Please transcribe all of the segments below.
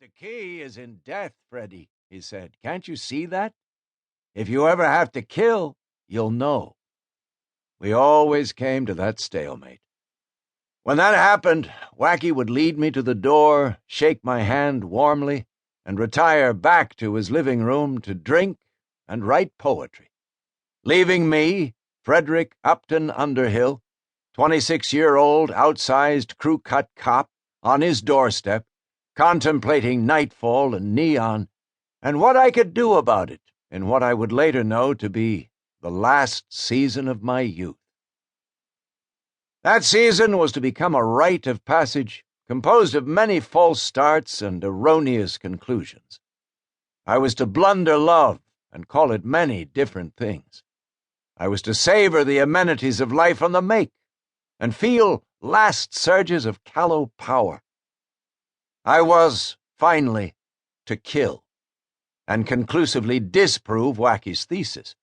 The key is in death, Freddy, he said. Can't you see that? If you ever have to kill, you'll know. We always came to that stalemate. When that happened, Wacky would lead me to the door, shake my hand warmly, and retire back to his living room to drink and write poetry, leaving me, Frederick Upton Underhill, 26-year-old outsized crew-cut cop, on his doorstep, contemplating nightfall and neon, and what I could do about it in what I would later know to be the last season of my youth. That season was to become a rite of passage composed of many false starts and erroneous conclusions. I was to blunder love and call it many different things. I was to savor the amenities of life on the make and feel last surges of callow power. I was, finally, to kill and conclusively disprove Wacky's thesis.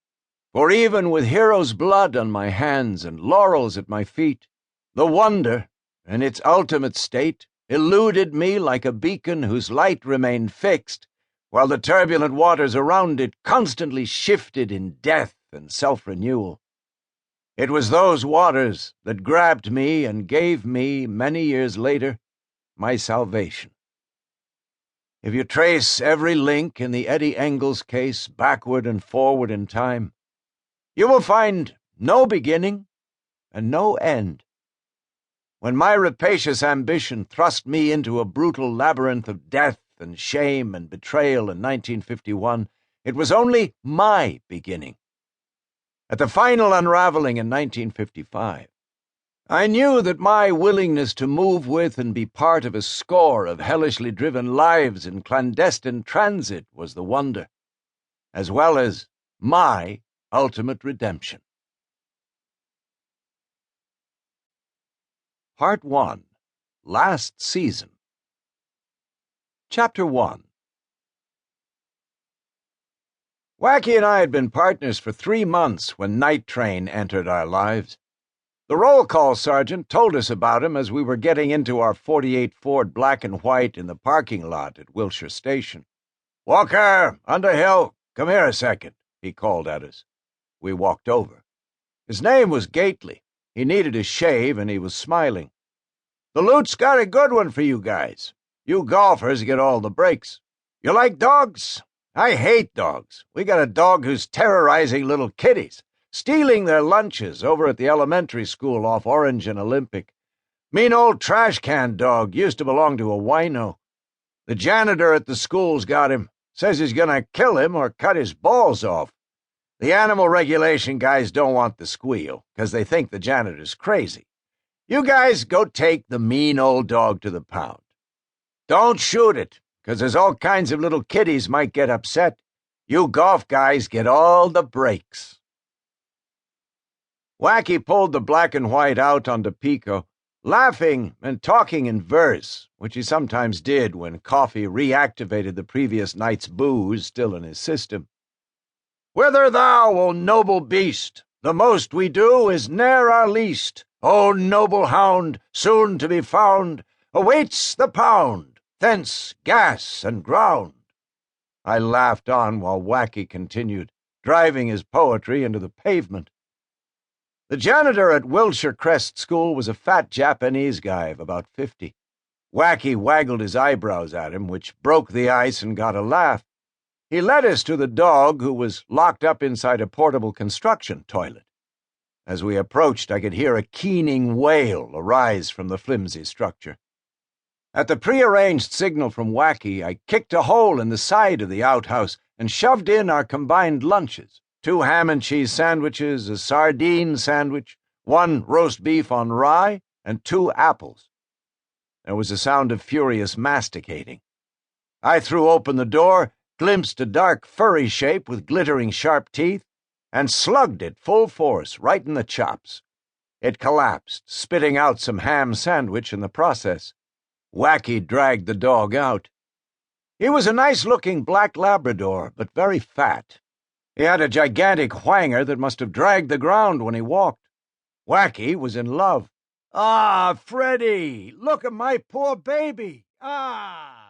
For even with hero's blood on my hands and laurels at my feet, the wonder, in its ultimate state, eluded me like a beacon whose light remained fixed, while the turbulent waters around it constantly shifted in death and self-renewal. It was those waters that grabbed me and gave me, many years later, my salvation. If you trace every link in the Eddie Engels case backward and forward in time, you will find no beginning and no end. When my rapacious ambition thrust me into a brutal labyrinth of death and shame and betrayal in 1951, it was only my beginning. At the final unraveling in 1955, I knew that my willingness to move with and be part of a score of hellishly driven lives in clandestine transit was the wonder, as well as my ultimate redemption. Part 1. Last Season. Chapter 1. Wacky and I had been partners for 3 months when Night Train entered our lives. The roll call sergeant told us about him as we were getting into our '48 Ford black and white in the parking lot at Wilshire Station. "Walker, Underhill, come here a second," he called at us. We walked over. His name was Gately. He needed a shave, and he was smiling. "The loot's got a good one for you guys. You golfers get all the breaks. You like dogs? I hate dogs. We got a dog who's terrorizing little kiddies, stealing their lunches over at the elementary school off Orange and Olympic. Mean old trash can dog used to belong to a wino. The janitor at the school's got him. Says he's gonna kill him or cut his balls off. The animal regulation guys don't want the squeal, 'cause they think the janitor's crazy. You guys go take the mean old dog to the pound. Don't shoot it, 'cause there's all kinds of little kiddies might get upset. You golf guys get all the breaks." Wacky pulled the black and white out onto Pico, laughing and talking in verse, which he sometimes did when coffee reactivated the previous night's booze still in his system. "Whither thou, O noble beast? The most we do is ne'er our least. O noble hound, soon to be found, awaits the pound, thence gas and ground." I laughed on while Wacky continued, driving his poetry into the pavement. The janitor at Wilshire Crest School was a fat Japanese guy of about 50. Wacky waggled his eyebrows at him, which broke the ice and got a laugh. He led us to the dog, who was locked up inside a portable construction toilet. As we approached, I could hear a keening wail arise from the flimsy structure. At the prearranged signal from Wacky, I kicked a hole in the side of the outhouse and shoved in our combined lunches: 2 ham and cheese sandwiches, a sardine sandwich, 1 roast beef on rye, and 2 apples. There was a sound of furious masticating. I threw open the door, glimpsed a dark furry shape with glittering sharp teeth, and slugged it full force right in the chops. It collapsed, spitting out some ham sandwich in the process. Wacky dragged the dog out. He was a nice-looking black Labrador, but very fat. He had a gigantic whanger that must have dragged the ground when he walked. Wacky was in love. "Ah, Freddie, look at my poor baby! Ah!"